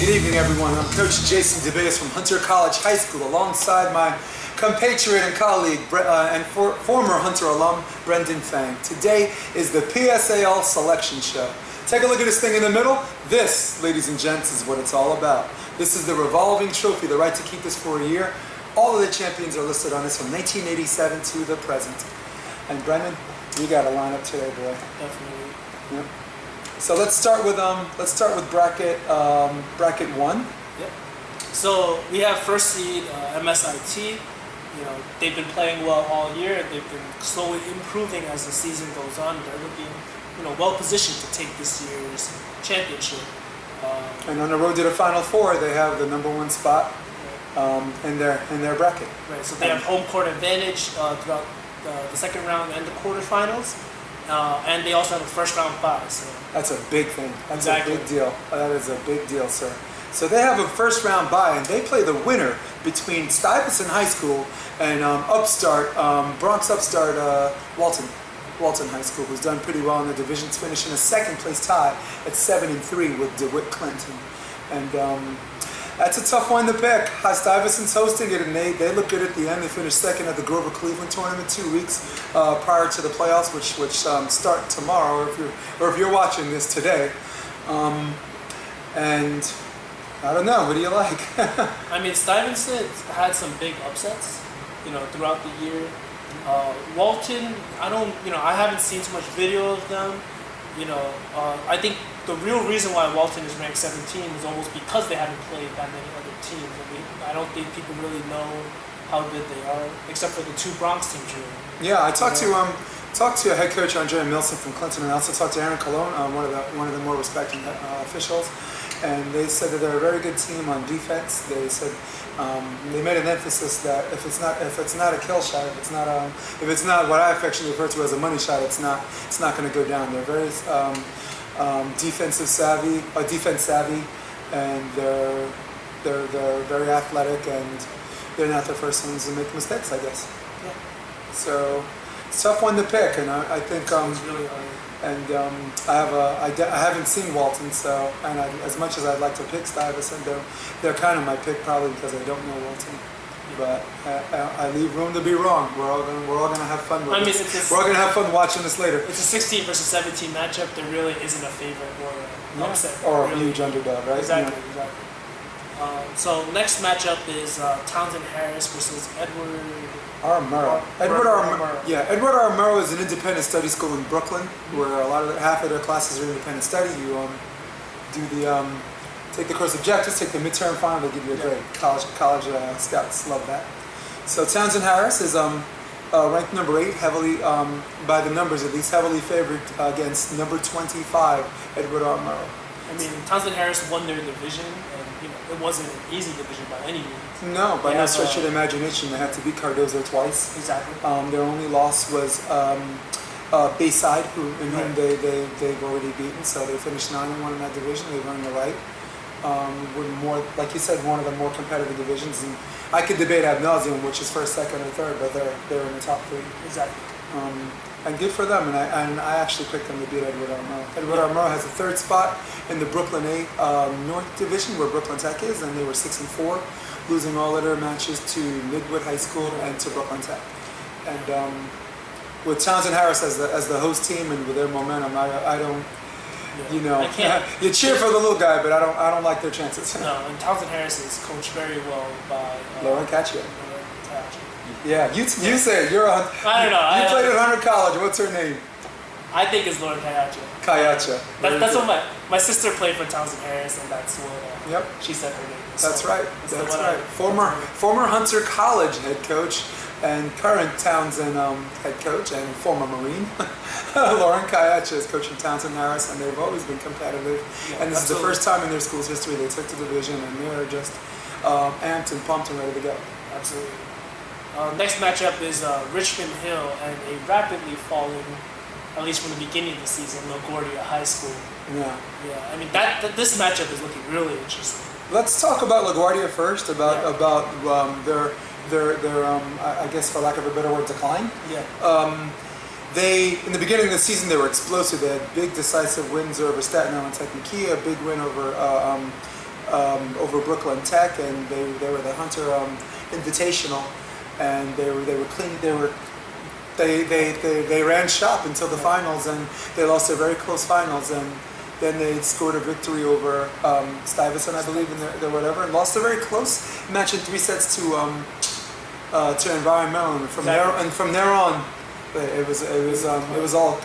Good evening, everyone. I'm Coach Jason DeBeas from Hunter College High School, alongside my compatriot and colleague and former Hunter alum, Brendan Fang. Today is the PSAL Selection Show. Take a look at this thing in the middle. This, ladies and gents, is what it's all about. This is the revolving trophy, the right to keep this for a year. All of the champions are listed on this from 1987 to the present. And Brendan, you got a lineup today, boy. Definitely. Yep. So let's start with bracket one. Yep. So we have first seed MSIT. You know, they've been playing well all year. They've been slowly improving as the season goes on. They're looking, well positioned to take this year's championship. And on the road to the Final Four, they have the #1 spot in their bracket. Right. So they have home court advantage throughout the second round and the quarterfinals. And they also have a first round bye. So that's a big thing. That's exactly. a big deal. That is a big deal, sir. So they have a first round bye, and they play the winner between Stuyvesant High School and Bronx upstart Walton High School, who's done pretty well in the divisions, finishing a second place tie at 7-3 with Midwood Clinton. And that's a tough one to pick. Stuyvesant's hosting it, and they look good at the end. They finished second at the Grover Cleveland tournament 2 weeks prior to the playoffs, which start tomorrow, or if you're watching this today. And I don't know. What do you like? I mean, Stuyvesant had some big upsets, throughout the year. Walton, I haven't seen too much video of them. I think the real reason why Walton is ranked 17 is almost because they haven't played that many other teams. I don't think people really know how good they are, except for the two Bronx teams. Really. Yeah, I talked to head coach Andre Milson from Clinton, and I also talked to Aaron Colon, one of the more respected officials, and they said that they're a very good team on defense. They said they made an emphasis that if it's not a kill shot, if it's not what I affectionately refer to as a money shot, it's not going to go down. They're very defense savvy, and they're very athletic, and they're not the first ones to make mistakes, I guess. Yeah. So it's a tough one to pick, and I think it's really hard. And I haven't seen Walton, so as much as I'd like to pick Stuyvesant, they're kind of my pick probably because I don't know Walton. But I leave room to be wrong. We're all gonna have fun with this. We're all gonna have fun watching this later. It's a 16 versus 17 matchup. There really isn't a favorite or an upset. Or really. A huge underdog, right? Exactly. So next matchup is Townsend Harris versus Edward R. Murrow. Edward R. Murrow is an independent study school in Brooklyn, where half of their classes are independent study. You take the course objectives, take the midterm final, they give you a grade. College scouts love that. So Townsend Harris is ranked number 8, heavily, by the numbers at least, heavily favored against number 25, Edward R. Murrow. I mean, Townsend Harris won their division, and it wasn't an easy division by any means. No, by no stretch of the imagination. They had to beat Cardozo twice. Exactly. Their only loss was Bayside, whom they've already beaten. So they finished 9-1 in that division. They've earned the right. We're more, like you said, one of the more competitive divisions. And I could debate ad nauseum which is first, second, or third, but they're in the top 3. Exactly. And good for them. And I actually picked them to beat Edward R. Murrow. Edward R. Murrow has the 3rd spot in the Brooklyn A North Division, where Brooklyn Tech is, and they were 6-4, losing all of their matches to Midwood High School and to Brooklyn Tech. And with Townsend Harris as the host team and with their momentum, I don't. You cheer for the little guy, but I don't like their chances. No, and Townsend Harris is coached very well by Lauren Caccia. Yeah, you say it. You're on. I don't know. You played at Hunter College. What's her name? I think it's Lauren Caccia. Caccia. That's what my sister played for Townsend Harris, and that's what she said her name. That's right. That's right. Former Hunter College head coach and current Townsend head coach and former Marine. Lauren Caccia is coaching Townsend Harris, and they've always been competitive. Yeah, and this is the first time in their school's history they took the division, and they're just amped and pumped and ready to go. Absolutely. Next matchup is Richmond Hill and a rapidly falling, at least from the beginning of the season, LaGuardia High School. Yeah. Yeah. I mean this matchup is looking really interesting. Let's talk about LaGuardia first. About their I guess for lack of a better word, decline. Yeah. In the beginning of the season, they were explosive. They had big decisive wins over Staten Island Technikia, a big win over over Brooklyn Tech, and they were the Hunter Invitational, and they were clean. They ran shop until the finals, and they lost a very close finals, and then they scored a victory over Stuyvesant, I believe, in their whatever, and lost a very close match in 3 sets to Environmental. And from there on, it was all.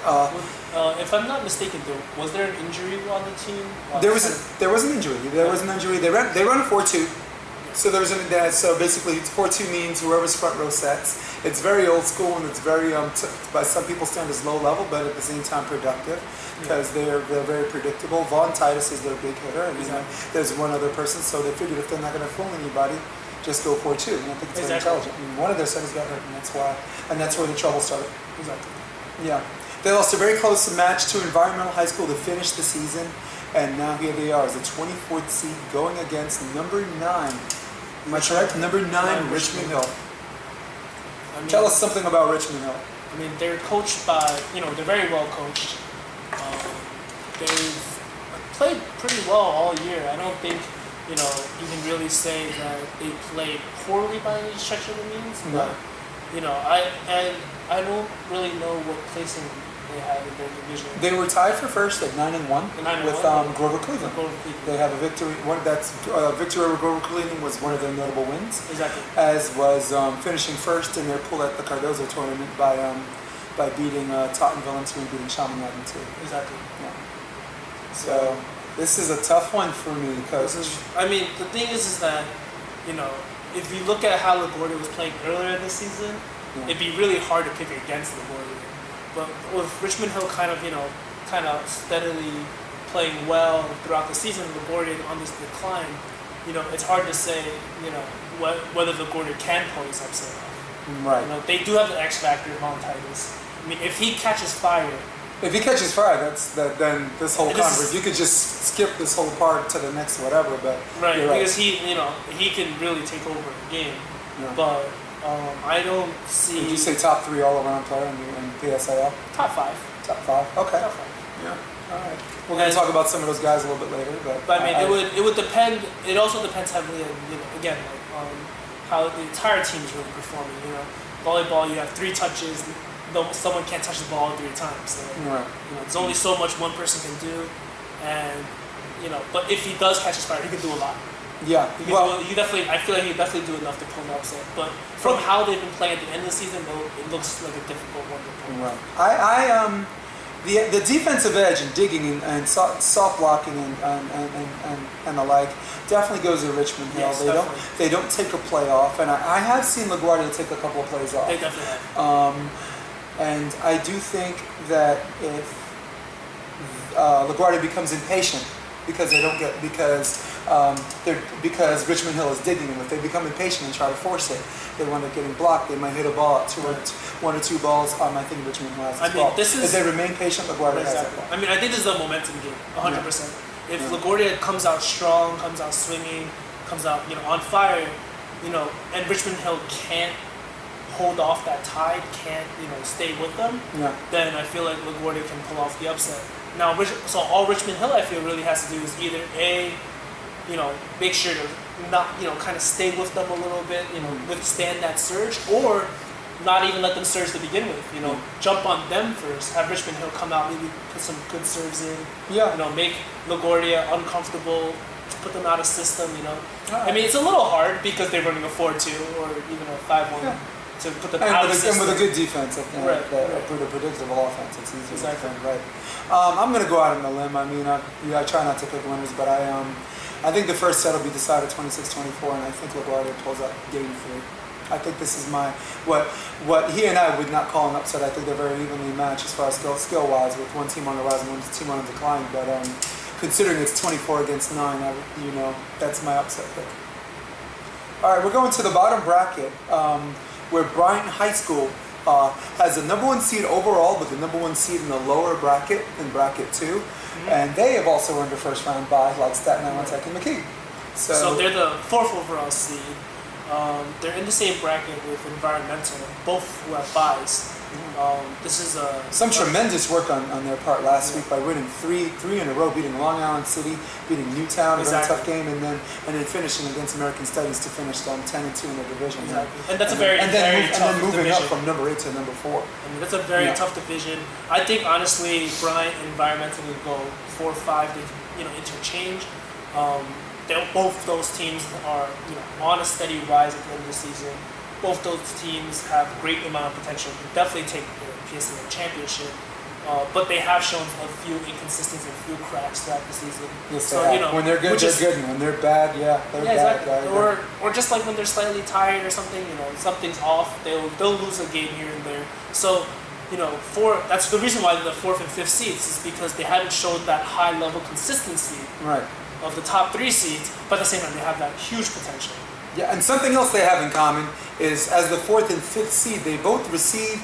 If I'm not mistaken, though, was there an injury on the team? There was an injury. They run a 4-2. So there was so basically 4-2 means whoever's front row sets. It's very old school, and it's very by some people's standards low level, but at the same time productive, because they're very predictable. Vaughn Titus is their big hitter, and there's one other person, so they figured if they're not going to fool anybody, just go 4-2. And I think it's very intelligent. I mean, one of their setters got hurt, and that's where the trouble started. Exactly. Yeah, they lost a very close match to Environmental High School to finish the season, and now here they are as the 24th seed going against number 9. Am I correct? Number 9, Richmond Hill. Tell us something about Richmond Hill. I mean, they're coached by, they're very well coached. They've played pretty well all year. I don't think, you can really say that they played poorly by any stretch of the means. No. But, I don't really know what placing they had in their division. They were tied for first at 9-1 with Grover Cleveland. They have a victory. Victory over Grover Cleveland was one of their notable wins. Exactly. As was finishing first in their pool at the Cardozo tournament by beating Tottenville and beating Chaminade in 2. Exactly. Yeah. So this is a tough one for me because the thing is that if you look at how LaGuardia was playing earlier this season, it'd be really hard to pick against LaGuardia. But with Richmond Hill kind of steadily playing well throughout the season, LaGuardia on this decline, it's hard to say, whether LaGuardia can pull this upset off. Right. They do have the X factor of Vaughn Titus. I mean, if he catches fire, then this whole conference, you could just skip this whole part to the next whatever. But because he can really take over the game. Yeah. But I don't see. Would you say top 3 all-around player in PSAL? Top 5. Top 5. Okay. Top 5. Yeah. All right. We're going to talk about some of those guys a little bit later, but it would depend. It also depends heavily on how the entire team is really performing. Volleyball, you have 3 touches. Someone can't touch the ball 3 times. So, there's only so much one person can do, and But if he does catch his fire, he can do a lot. Yeah. I feel like he definitely do enough to pull an upset. But from how they've been playing at the end of the season, though, it looks like a difficult one to pull. Right. The defensive edge and digging and soft blocking and the like definitely goes to Richmond Hill. Yes, they don't take a play off, and I have seen LaGuardia take a couple of plays off. They definitely have. And I do think that if LaGuardia becomes impatient because Richmond Hill is digging them, if they become impatient and try to force it, they wind up getting blocked. They might hit a ball at 1 or 2 balls. I think Richmond Hill has the ball. If they remain patient, LaGuardia has that ball. I think this is a momentum game, 100%. If LaGuardia comes out strong, comes out swinging, comes out on fire, and Richmond Hill can't hold off that tide, can't stay with them, then I feel like LaGuardia can pull off the upset. Now, so all Richmond Hill I feel really has to do is either make sure to not kind of stay with them a little bit, withstand that surge, or not even let them surge to begin with. Jump on them first, have Richmond Hill come out, maybe put some good serves in. Make LaGuardia uncomfortable, put them out of system. I mean, it's a little hard because they're running a 4-2 or even a 5-1. Yeah. To put them out of system. And with a good defense, a predictable offense, it's easy to defend. Right. I'm going to go out on a limb. I mean, I try not to pick winners, but I think the first set will be decided 26-24, and I think LaGuardia pulls out game 3. I think this is what he and I would not call an upset. I think they're very evenly matched as far as skill-wise, with one team on the rise and one team on the decline. But considering it's 24 against 9, that's my upset pick. All right, we're going to the bottom bracket, where Bryant High School has the number 1 seed overall, but the number 1 seed in the lower bracket, in bracket 2. Mm-hmm. And they have also earned a first round bye, like Staten Island Tech and McKee. So they're the 4th overall seed. They're in the same bracket with Environmental, both who have byes. This is some tremendous work on their part last week by winning three in a row, beating Long Island City, beating Newtown, a very tough game, and then finishing against American Studies to finish 10-2 in the division. Exactly. And that's very tough division. And then moving up from number 8 to number 4. I mean, that's a very tough division. I think honestly, Bryant and Environmental would go 4 or 5. They interchange. Both those teams are on a steady rise at the end of the season. Both those teams have a great amount of potential to definitely take the PSAL championship, but they have shown a few inconsistencies, a few cracks throughout the season. Yes, so when they're good, they're good, and when they're bad, they're bad. Exactly. Or just like when they're slightly tired or something, something's off. They'll lose a game here and there. So that's the reason why the 4th and 5th seeds is because they haven't shown that high level consistency of the top 3 seeds, but at the same time they have that huge potential. Yeah, and something else they have in common is as the 4th and 5th seed, they both receive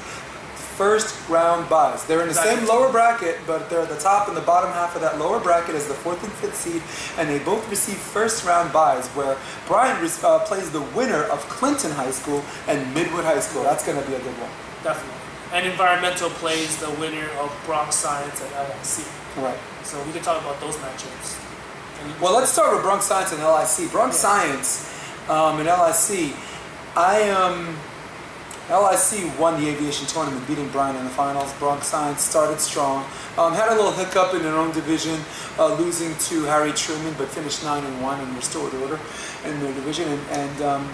first round byes. They're in the same lower bracket, but they're at the top and the bottom half of that lower bracket as the 4th and 5th seed, and they both receive first round byes, where Bryant plays the winner of Clinton High School and Midwood High School. That's going to be a good one. Definitely. And Environmental plays the winner of Bronx Science and LIC. Right. So we can talk about those matchups. Well, let's start with Bronx Science and LIC. Bronx Science and LIC. LIC won the aviation tournament, beating Bryant in the finals. Bronx Science started strong. Had a little hiccup in their own division, losing to Harry Truman, but finished 9-1 and restored order in their division. And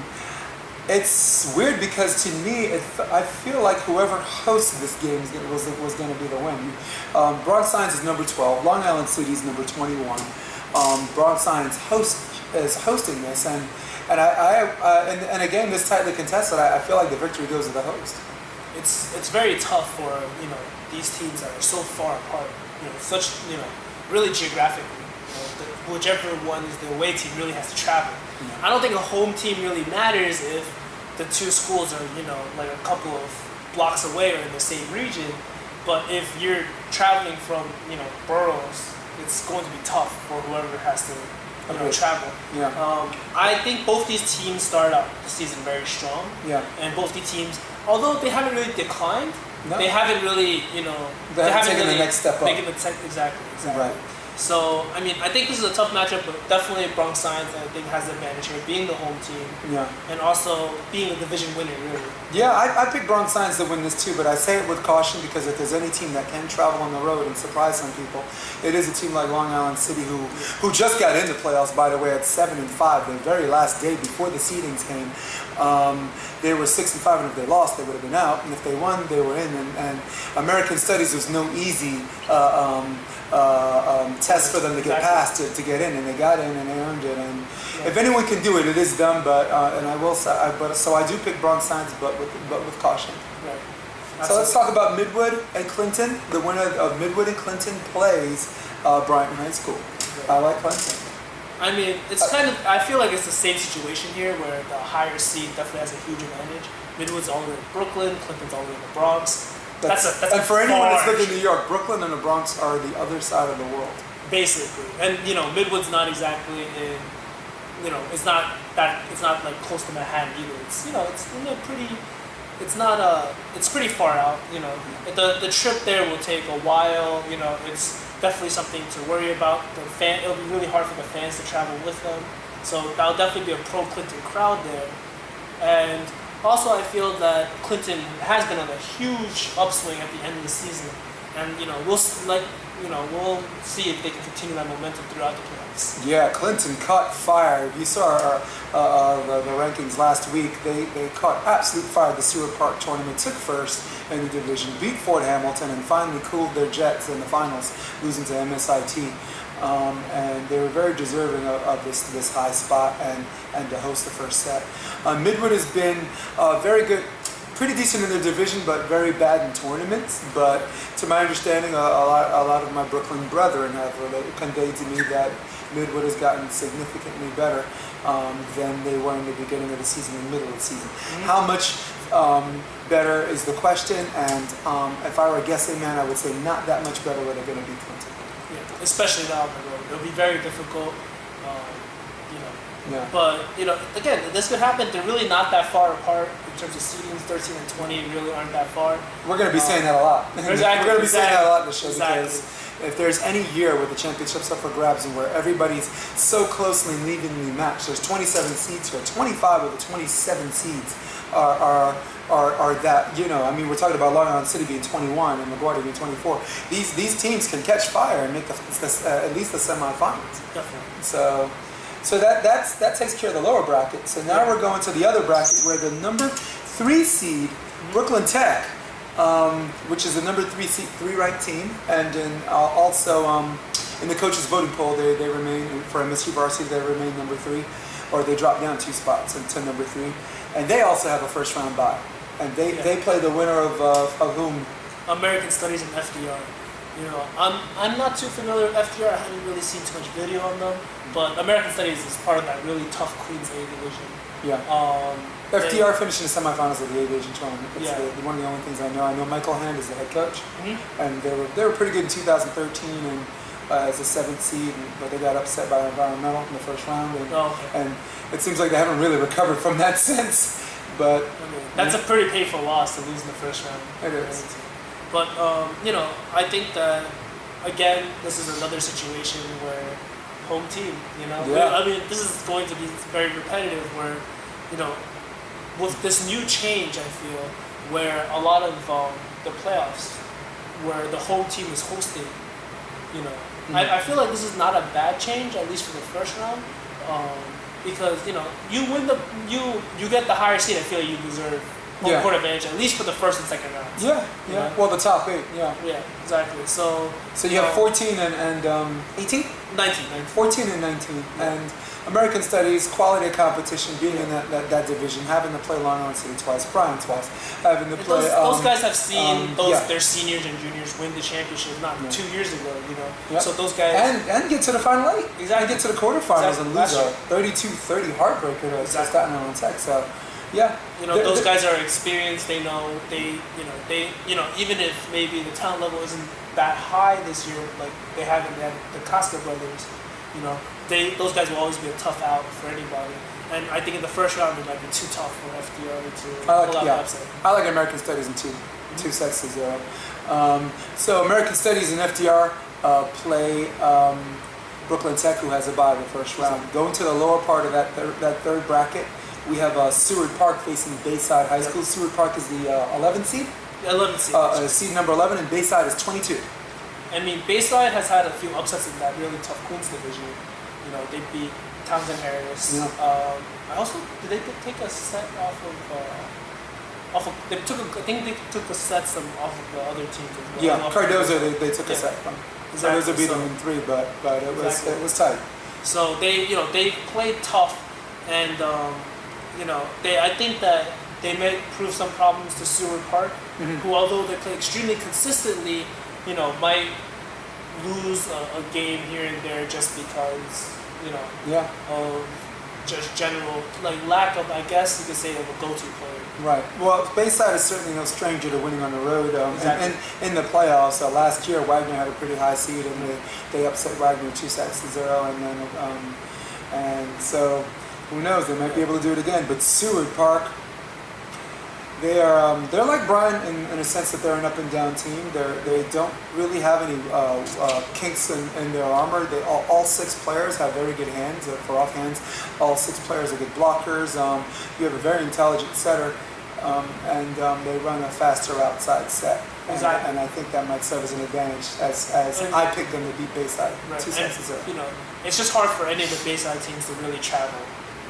it's weird because to me, I feel like whoever hosted this game was going to be the win. Bronx Science is number 12. Long Island City is number 21. Bronx Science is hosting this, and again, this tightly contested. I feel like the victory goes to the host. It's very tough for these teams that are so far apart. Such really geographically. Whichever one is the away team really has to travel. I don't think a home team really matters if the two schools are like a couple of blocks away or in the same region. But if you're traveling from boroughs, it's going to be tough for whoever has to travel. Yeah. I think both these teams started out the season very strong. Yeah. And both these teams, although they haven't really declined, they haven't really, they haven't taken the next step up. Exactly. Right. So, I think this is a tough matchup, but definitely Bronx Science, I think, has the advantage here, being the home team. Yeah. And also being a division winner, really. Yeah, I picked Bronx Science to win this too, but I say it with caution because if there's any team that can travel on the road and surprise some people, it is a team like Long Island City who just got into playoffs, by the way, at 7-5, the very last day before the seedings came. They were 6-5, and if they lost, they would have been out. And if they won, they were in. And American Studies was no easy test for them to get past to get in, and they got in and they earned it. And if anyone can do it, it is them. But and I will say, so I do pick Bronx Science, but with caution. Right. So let's talk about Midwood and Clinton. The winner of Midwood and Clinton plays Bryant High School. Right. I like Clinton. It's kind of. I feel like it's the same situation here, where the higher seed definitely has a huge advantage. Midwood's all the way in Brooklyn, Clinton's all the way in the Bronx. And for anyone that's lived in New York, Brooklyn and the Bronx are the other side of the world. Basically, and Midwood's not exactly in. It's not like close to Manhattan either. It's pretty. It's not It's pretty far out. The trip there will take a while. It's definitely something to worry about. It'll be really hard for the fans to travel with them. So that'll definitely be a pro-Clinton crowd there. And also, I feel that Clinton has been on a huge upswing at the end of the season, and we'll see if they can continue that momentum throughout the playoffs. Yeah, Clinton caught fire. If you saw the rankings last week, they caught absolute fire. The Seward Park tournament took first in the division, beat Fort Hamilton, and finally cooled their jets in the finals, losing to MSIT. And they were very deserving of this high spot and to host the first set. Midwood has been very good, pretty decent in their division, but very bad in tournaments. But to my understanding, a lot of my Brooklyn brethren have conveyed to me that Midwood has gotten significantly better than they were in the beginning of the season and middle of the season. Mm-hmm. How much better is the question, and if I were a guessing man, I would say not that much better where they're going to be Clinton. Yeah, especially now on the road. It'll be very difficult. you know. Yeah. But, you know, again, this could happen. They're really not that far apart in terms of seedings. 13 and 20 really aren't that far. We're going to be saying that a lot. Exactly. We're going to be saying that a lot in the show Exactly. because if there's any year where the championships up for grabs and where everybody's so closely and evenly matched, there's 27 seeds here. 25 of the 27 seeds are that, you know, I mean, we're talking about Long Island City being 21 and LaGuardia being 24. These teams can catch fire and make at least the semifinals. Definitely. So that takes care of the lower bracket. So now we're going to the other bracket where the number 3 seed, Brooklyn Tech, which is the number 3 seed, 3 ranked team, and then also in the coaches' voting poll, they remain for MSU varsity. They remain number 3, or they drop down 2 spots to number 3, and they also have a first round bye, and they play the winner of whom? American Studies and FDR. You know, I'm not too familiar with FDR. I haven't really seen too much video on them, but American Studies is part of that really tough Queens A division. Yeah. FDR finished in the semifinals of the A-Division tournament. It's one of the only things I know. I know Michael Hand is the head coach, and they were pretty good in 2013 and as a 7th seed, but they got upset by Environmental in the first round, and it seems like they haven't really recovered from that since. But that's a pretty painful loss to lose in the first round. It is. But you know, I think that again, this is another situation where home team. You know, I mean, this is going to be very repetitive. Where, you know, with this new change, I feel where a lot of the playoffs, where the home team is hosting. You know, I feel like this is not a bad change, at least for the first round, because you know you win you get the higher seed. I feel like you deserve home court advantage, at least for the first and second rounds. Yeah. Know? Well, the top 8. Yeah. Yeah, exactly. So you have 14 and 18? 19. 14 and 19. And American Studies, quality of competition, being in that division, having to play Long Island City twice, Bryan twice, having to play... Those guys have seen their seniors and juniors win the championship, not 2 years ago, you know. Yep. So those guys... And get to the Final 8. Exactly. And get to the quarterfinals and lose a 32-30 heartbreaker to Staten Island Tech. So, yeah. You know, those guys are experienced. They know, even if maybe the talent level isn't that high this year, like they have the Casca brothers, you know, those guys will always be a tough out for anybody. And I think in the first round it might be too tough for FDR to pull out the upset. I like American Studies in two sets to 0. So American Studies and FDR play Brooklyn Tech, who has a bye in the first round. Going to the lower part of that third bracket, we have Seward Park facing Bayside High School. Seward Park is the 11th seed. 11th seed. Seed number 11, and Bayside is 22. I mean, Bayside has had a few upsets in that really tough Queens division. You know, they beat Townsend Harris. Yeah. Did they take a set off of they took I think they took a set off of the other teams as well. Yeah, Cardozo they took a set from. Exactly. Cardozo beat them in 3, but it was tight. So they played tough, and I think that they may prove some problems to Seward Park, who although they play extremely consistently, you know, might lose a game here and there just because, you know, of just general, like, lack of, I guess you could say, of a go-to player. Right. Well, Bayside is certainly no stranger to winning on the road. Exactly. And in the playoffs, last year Wagner had a pretty high seed, and they upset Wagner 2-0, and then and so who knows? They might be able to do it again. But Seward Park, they're like Bryan in a sense that they're an up and down team. They don't really have any kinks in their armor. All 6 players have very good hands for off hands. All 6 players are good blockers. You have a very intelligent setter, and they run a faster outside set. Exactly. And I think that might serve as an advantage as I picked them to beat Bayside 2-0. You know, it's just hard for any of the Bayside teams to really travel.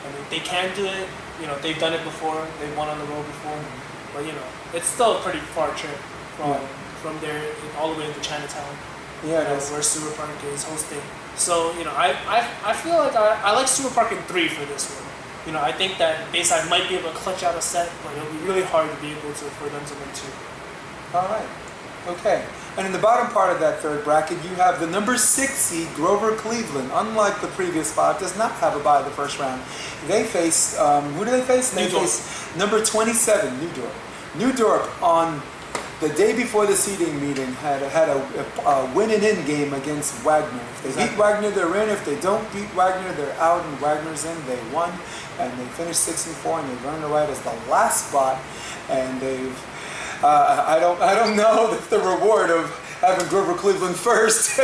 I mean, they can do it. You know, they've done it before. They've won on the road before. But, you know, it's still a pretty far trip from there all the way into Chinatown. Yeah, it is. Where Seward Park is hosting. So, you know, I feel like I like Seward Park in 3 for this one. You know, I think that Bayside might be able to clutch out a set, but it'll be really hard to be able for them to win 2. All right. Okay. And in the bottom part of that third bracket, you have the number 6 seed, Grover Cleveland. Unlike the previous 5, does not have a bye in the first round. They face, who do they face? They face number 27, New Dorp. New Dorp on the day before the seeding meeting had a win and in game against Wagner. If they beat Wagner, they're in. If they don't beat Wagner, they're out. And Wagner's in. They won, and they finished 6-4, and they've earned the right as the last spot. And they've I don't know if the reward of having Grover Cleveland first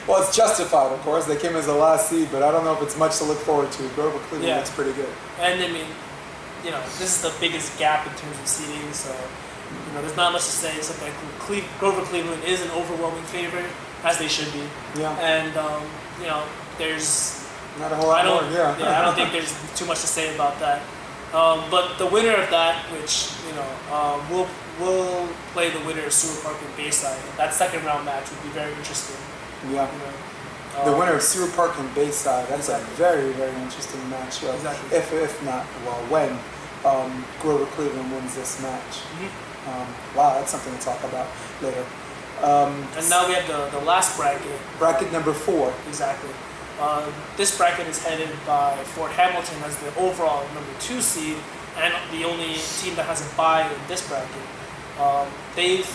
well, it's justified, of course. They came as the last seed, but I don't know if it's much to look forward to. Grover Cleveland looks pretty good. And I mean, this is the biggest gap in terms of seeding, so there's not much to say except that Grover Cleveland is an overwhelming favorite, as they should be. Yeah. And there's not a whole lot more. Yeah. I don't think there's too much to say about that. But the winner of that, which we'll play the winner of Seward Park and Bayside. That second round match would be very interesting. Yeah. The winner of Seward Park and Bayside. That's a very, very interesting match. Exactly. If not, when Grover Cleveland wins this match. Mm-hmm. Wow, that's something to talk about later. And now we have the last bracket. Bracket number 4. Exactly. This bracket is headed by Fort Hamilton as the overall number 2 seed and the only team that has a bye in this bracket. They've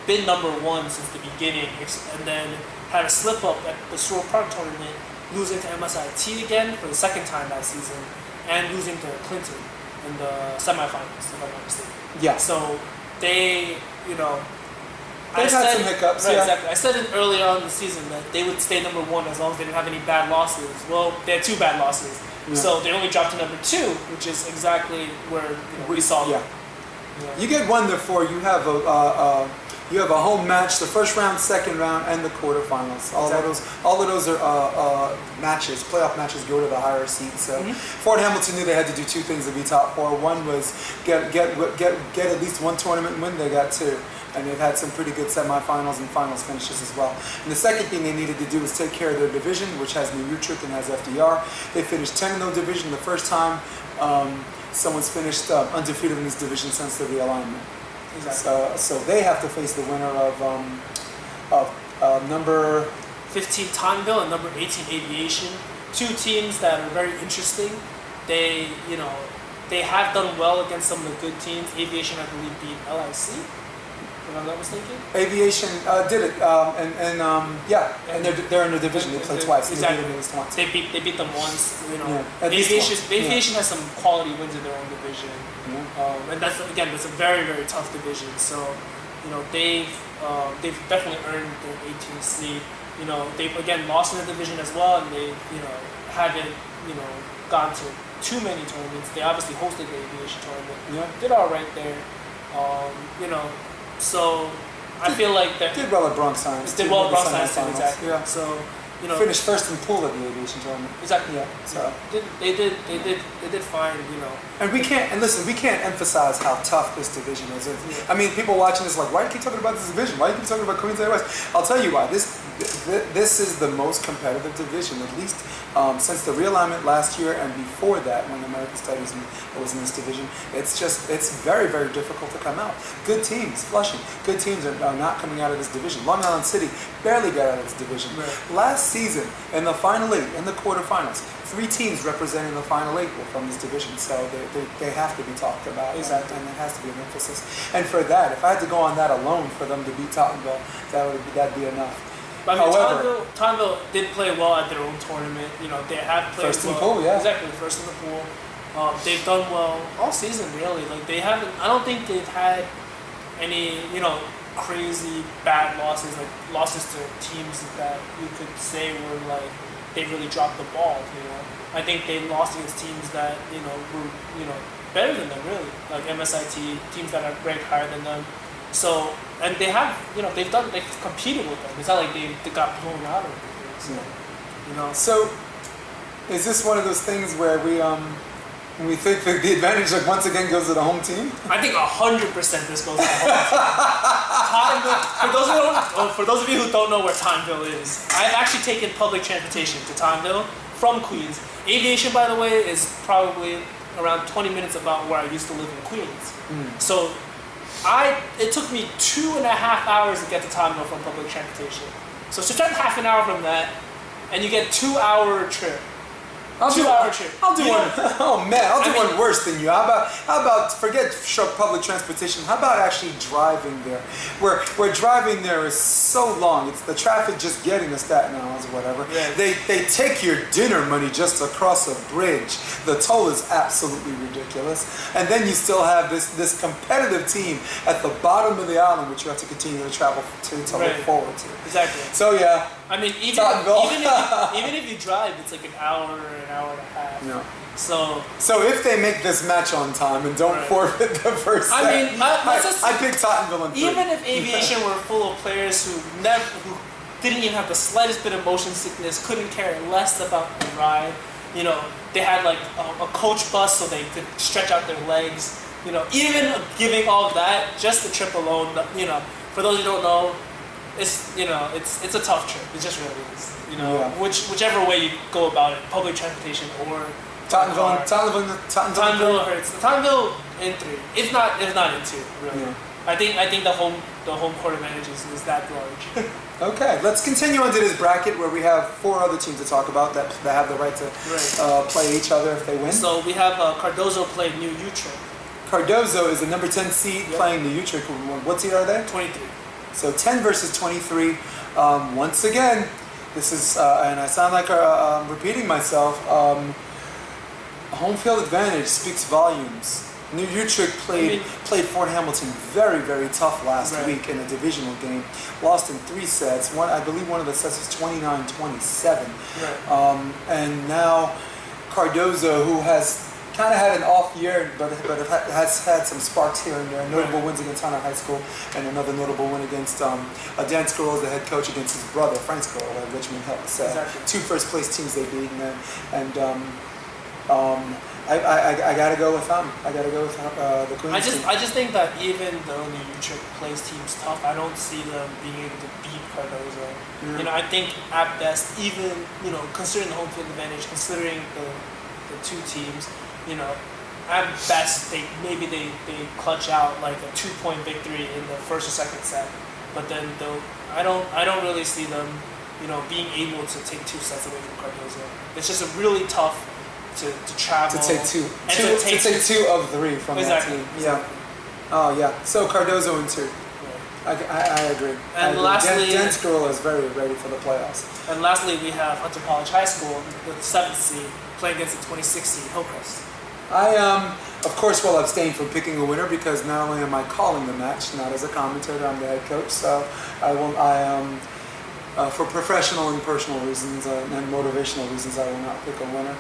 been number 1 since the beginning, and then had a slip up at the Seward Park tournament, losing to MSIT again for the second time that season, and losing to Clinton in the semifinals, if I'm not mistaken. Yeah. So they, They've had some hiccups. Right, yeah. Exactly. I said it earlier on in the season that they would stay number 1 as long as they didn't have any bad losses. Well, they had 2 bad losses, so they only dropped to number 2, which is exactly where we saw them. Yeah. You get 1 therefore. You have a home match, the first round, second round, and the quarterfinals. All of those are matches. Playoff matches go to the higher seed. So Fort Hamilton knew they had to do 2 things to be top 4. One was get at least 1 tournament win. They got 2. And they've had some pretty good semifinals and finals finishes as well. And the second thing they needed to do was take care of their division, which has New Utrecht and has FDR. They finished 10-0 division, the first time someone's finished undefeated in this division since the realignment. Exactly. So they have to face the winner of number 15 Townsend and number 18 Aviation. 2 teams that are very interesting. They have done well against some of the good teams. Aviation, I believe, beat LIC. If I'm not mistaken. Aviation did it, and they're in the division. They played twice. Exactly. They beat them once. Aviation has some quality wins in their own division, and that's a very, very tough division. So, they've definitely earned their 18th seed. They've again lost in the division as well, and they haven't gone to too many tournaments. They obviously hosted the Aviation tournament. Yeah. Did all right there. So I feel like that did well at Bronx Science. Did well at Bronx Science, exactly. Yeah. So finished first in pool at the Aviation tournament. Exactly. Yeah. So they did fine. And we can't emphasize how tough this division is. I mean, people watching this like, why do you keep talking about this division? Why do you keep talking about Queens A West? I'll tell you why. This is the most competitive division, at least since the realignment last year and before that, when American Studies was in this division. It's very, very difficult to come out. Good teams, Flushing, good teams are not coming out of this division. Long Island City barely got out of this division. Right. Last season, in the Final 8, in the quarterfinals, 3 teams representing the Final 8 were from this division, so they have to be talked about. Exactly. And it has to be an emphasis. And for that, if I had to go on that alone for them to beat Tottenville, that'd be enough. However, Townsend did play well at their own tournament. They have played first in the pool, yeah. Exactly, first in the pool. They've done well all season, really. Like they haven't. I don't think they've had any, crazy bad losses, like losses to teams that you could say were like they really dropped the ball. I think they lost against teams that were better than them, really, like MSIT, teams that are ranked higher than them. So, and they have, they've competed with them. It's not like they got blown out of it. So, So, is this one of those things where we think that the advantage once again goes to the home team? I think 100% this goes to the home team. For those of you who don't know where Townsend is, I've actually taken public transportation to Townsend from Queens. Aviation, by the way, is probably around 20 minutes about where I used to live in Queens. So it took me 2.5 hours to get to Townsend from public transportation. So subtract half an hour from that, and you get 2-hour trip. I'll do 2-hour trip. I'll do one. Oh man, I'll do one mean, worse than you. How about forget public transportation? How about actually driving there? Where driving there is so long. It's the traffic just getting to Staten Island or whatever. Yeah. They take your dinner money just across a bridge. The toll is absolutely ridiculous. And then you still have this competitive team at the bottom of the island, which you have to continue to travel to look forward to. Exactly. So yeah. I mean, even if you drive, it's like an hour and a half. Yeah. So if they make this match on time and don't forfeit the first set, I pick Tottenville in 3. Even if Aviation were full of players who didn't even have the slightest bit of motion sickness, couldn't care less about the ride, you know, they had like a coach bus so they could stretch out their legs, you know, even giving all of that, just the trip alone, you know, for those who don't know, it's, you know, it's a tough trip. It just really is. You know, whichever way you go about it, public transportation or Tottenville hurts. Tottenville in 3, if not in 2. Really, I think the home court advantage is that large. Okay, let's continue into this bracket where we have 4 other teams to talk about that have the right to play each other if they win. So we have Cardozo playing New Utrecht. Cardozo is the number 10 seed playing New Utrecht. What seed are they? 23. So 10 versus 23. Once again, this is, and I sound like I'm repeating myself, home field advantage speaks volumes. New Utrecht played Fort Hamilton very, very tough last week in a divisional game. Lost in 3 sets. I believe one of the sets was 29-27. And now Cardozo, who has kind of had an off year, but has had some sparks here and there. Notable wins against Hunter High School, and another notable win against Dan Squirrell, the head coach, against his brother Frank Squirrell at Richmond helps. 2 first place teams they beat, and I gotta go with them. I gotta go with the Queens. I just think that even though New Utrecht plays teams tough, I don't see them being able to beat Cardozo. You know, I think at best, even, you know, considering the home field advantage, considering the 2 teams, you know, at best they clutch out like a 2-point victory in the first or second set, but then I don't really see them, you know, being able to take 2 sets away from Cardozo. It's just a really tough to travel to take 2 of 3 from that team. Yeah. Oh yeah. So Cardozo in 2. I agree. And lastly, Dan Squirrell is very ready for the playoffs. And lastly, we have Hunter College High School, the 7th seed, playing against the 26th seed Hillcrest. I of course will abstain from picking a winner because not only am I calling the match, not as a commentator, I'm the head coach. So for professional and personal reasons and motivational reasons, I will not pick a winner.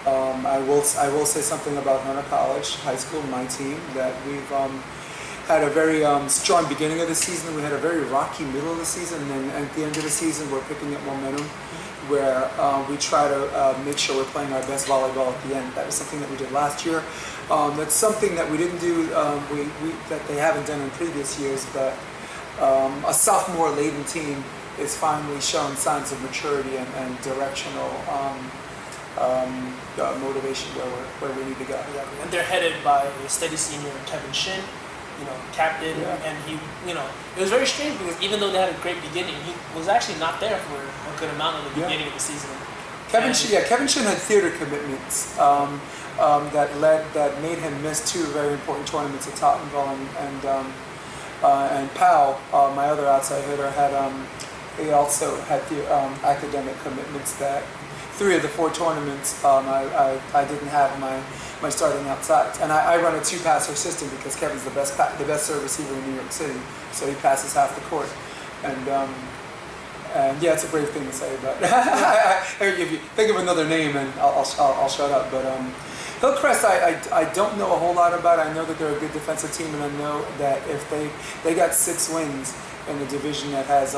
I will say something about Hunter College High School, my team, that we've had a very strong beginning of the season. We had a very rocky middle of the season, and at the end of the season, we're picking up momentum, where we try to make sure we're playing our best volleyball at the end. That was something that we did last year. That's something that we didn't do, that they haven't done in previous years, but a sophomore-laden team is finally showing signs of maturity and directional motivation where we need to go. And they're headed by a steady senior, Kevin Shin, you know, captain, and he, you know, it was very strange because even though they had a great beginning, he was actually not there for a good amount of the beginning of the season. Kevin Shin had theater commitments that made him miss 2 very important tournaments at Tottenville and Powell, my other outside hitter, he also had academic commitments that 3 of the 4 tournaments I didn't have my starting outside, and I run a 2-passer system because Kevin's the best serve receiver in New York City, so he passes half the court, and yeah, it's a brave thing to say, but if you think of another name, and I'll shut up. But Hillcrest, I don't know a whole lot about. I know that they're a good defensive team, and I know that if they got 6 wins in a division that has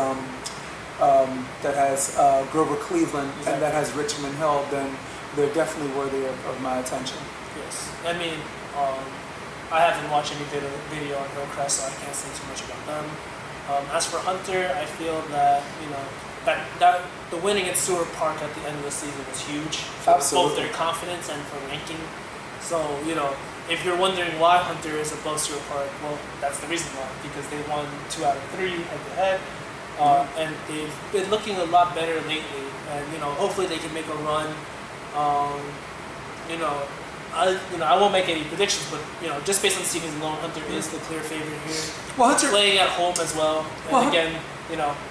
Grover Cleveland and that has Richmond Hill, then they're definitely worthy of my attention. Yes, I mean, I haven't watched any video on Hillcrest, so I can't say too much about them. As for Hunter, I feel that, you know, that the win against Seward Park at the end of the season was huge for both their confidence and for ranking. So, you know, if you're wondering why Hunter is above Seward Park, well, that's the reason why, because they won 2 out of 3 head-to-head. And they've been looking a lot better lately, and, you know, hopefully they can make a run You know, I won't make any predictions, but just based on the seedings alone, Hunter is the clear favorite here. Well, Hunter playing at home as well, and again,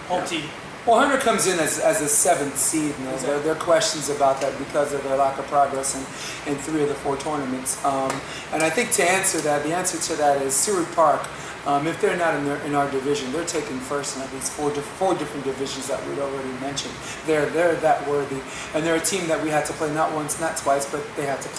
home team. Well, Hunter comes in as a 7th seed, and there are questions about that because of their lack of progress in 3 of the 4 tournaments. And I think the answer to that is Seward Park. If they're not in our division, they're taking first in at least four different divisions that we'd already mentioned. They're that worthy, and they're a team that we had to play not once, not twice, but we have to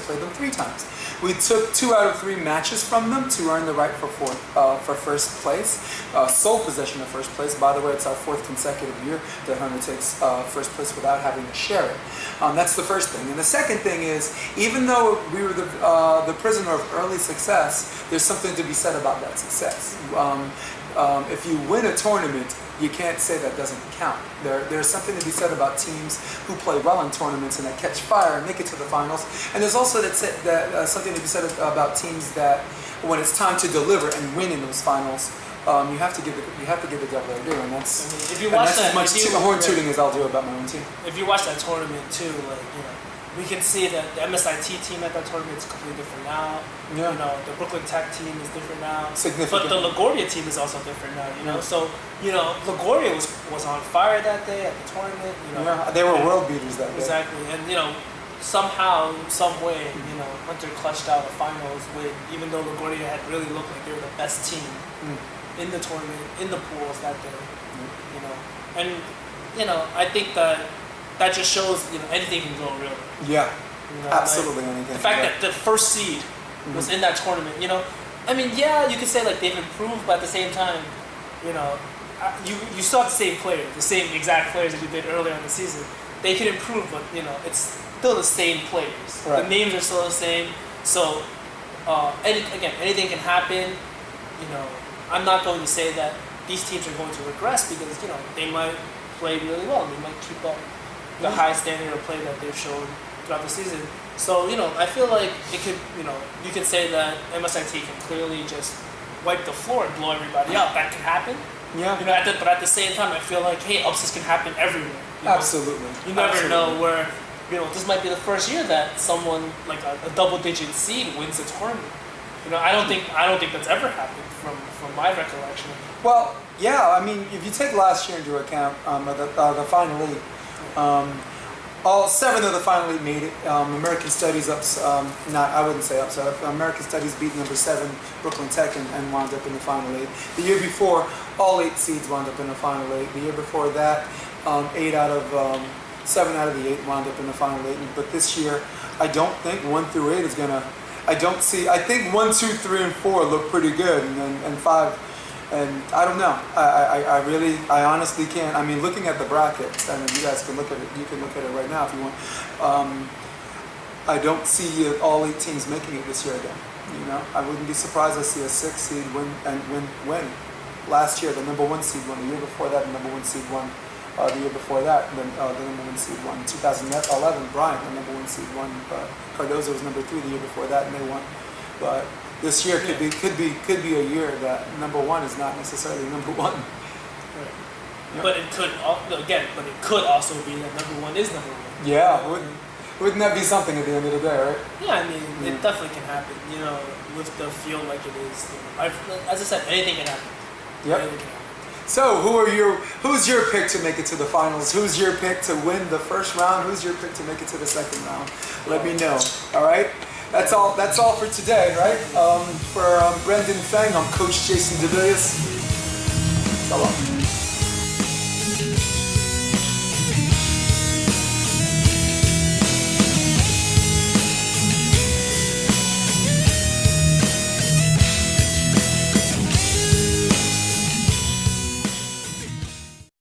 play them 3 times. We took 2 out of 3 matches from them to earn the right for first place, sole possession of first place. By the way, it's our 4th consecutive year that Hunter takes first place without having to share it. That's the first thing, and the second thing is, even though we were the prisoner of early success, there's something to be said about that success. If you win a tournament, you can't say that doesn't count. There's something to be said about teams who play well in tournaments and that catch fire and make it to the finals. And there's also something to be said about teams that, when it's time to deliver and win in those finals, you have to give the devil their due, and that's as much horn tooting as I'll do about my own team. If you watch that tournament too, we can see that the MSIT team at that tournament is completely different now. Yeah. The Brooklyn Tech team is different now. Significant. But the LaGuardia team is also different now. Yeah. So LaGuardia was on fire that day at the tournament. They were world beaters that day. Exactly, and somehow, some way, Hunter clutched out the finals with, even though LaGuardia had really looked like they were the best team in the tournament, in the pools that day. And I think that just shows anything can go really. Yeah, absolutely anything. The fact that the first seed was in that tournament, I mean, yeah, you could say they've improved, but at the same time, you still have the same players, the same exact players that you did earlier in the season. They can improve, but it's still the same players. Right. The names are still the same. So, anything can happen. I'm not going to say that these teams are going to regress because they might play really well. They might keep up the high standard of play that they've shown throughout the season. So, I feel like it could, you could say that MSIT can clearly just wipe the floor and blow everybody out. That could happen. Yeah. But at the same time, I feel like, hey, upsets can happen everywhere. Absolutely. You never know where, this might be the first year that someone like a double-digit seed wins a tournament. I don't think that's ever happened from my recollection. Well, yeah. I mean, if you take last year into account, the Final 8, all 7 of the Final 8 made it. American Studies I wouldn't say upset. American Studies beat number 7 Brooklyn Tech and wound up in the Final 8. The year before, all 8 seeds wound up in the Final 8. The year before that, 7 out of the 8 wound up in the Final 8. But this year, I don't think 1 through 8 is gonna. I think 1, 2, 3, and 4 look pretty good, and 5. And I don't know. I honestly can't. I mean, looking at the brackets, and you guys can look at it. You can look at it right now if you want. I don't see all 8 teams making it this year again. I wouldn't be surprised to see a 6 seed win. Last year, the number 1 seed won. The year before that, the number 1 seed won. The year before that, the number 1 seed won. 2011, Bryant, the number 1 seed won. Cardozo was number 3 the year before that, and they won. But this year could be a year that number 1 is not necessarily number 1. Right. Yeah. But it could also be that number 1 is number 1. Yeah, wouldn't that be something at the end of the day, right? Yeah, I mean, it definitely can happen. With the field like it is. As I said, anything can happen. Yep. Anything can happen. So, who's your pick to make it to the finals? Who's your pick to win the first round? Who's your pick to make it to the second round? Let me know. All right. That's all for today, right? For Brendan Feng, I'm Coach Jason DeVilliers. So long.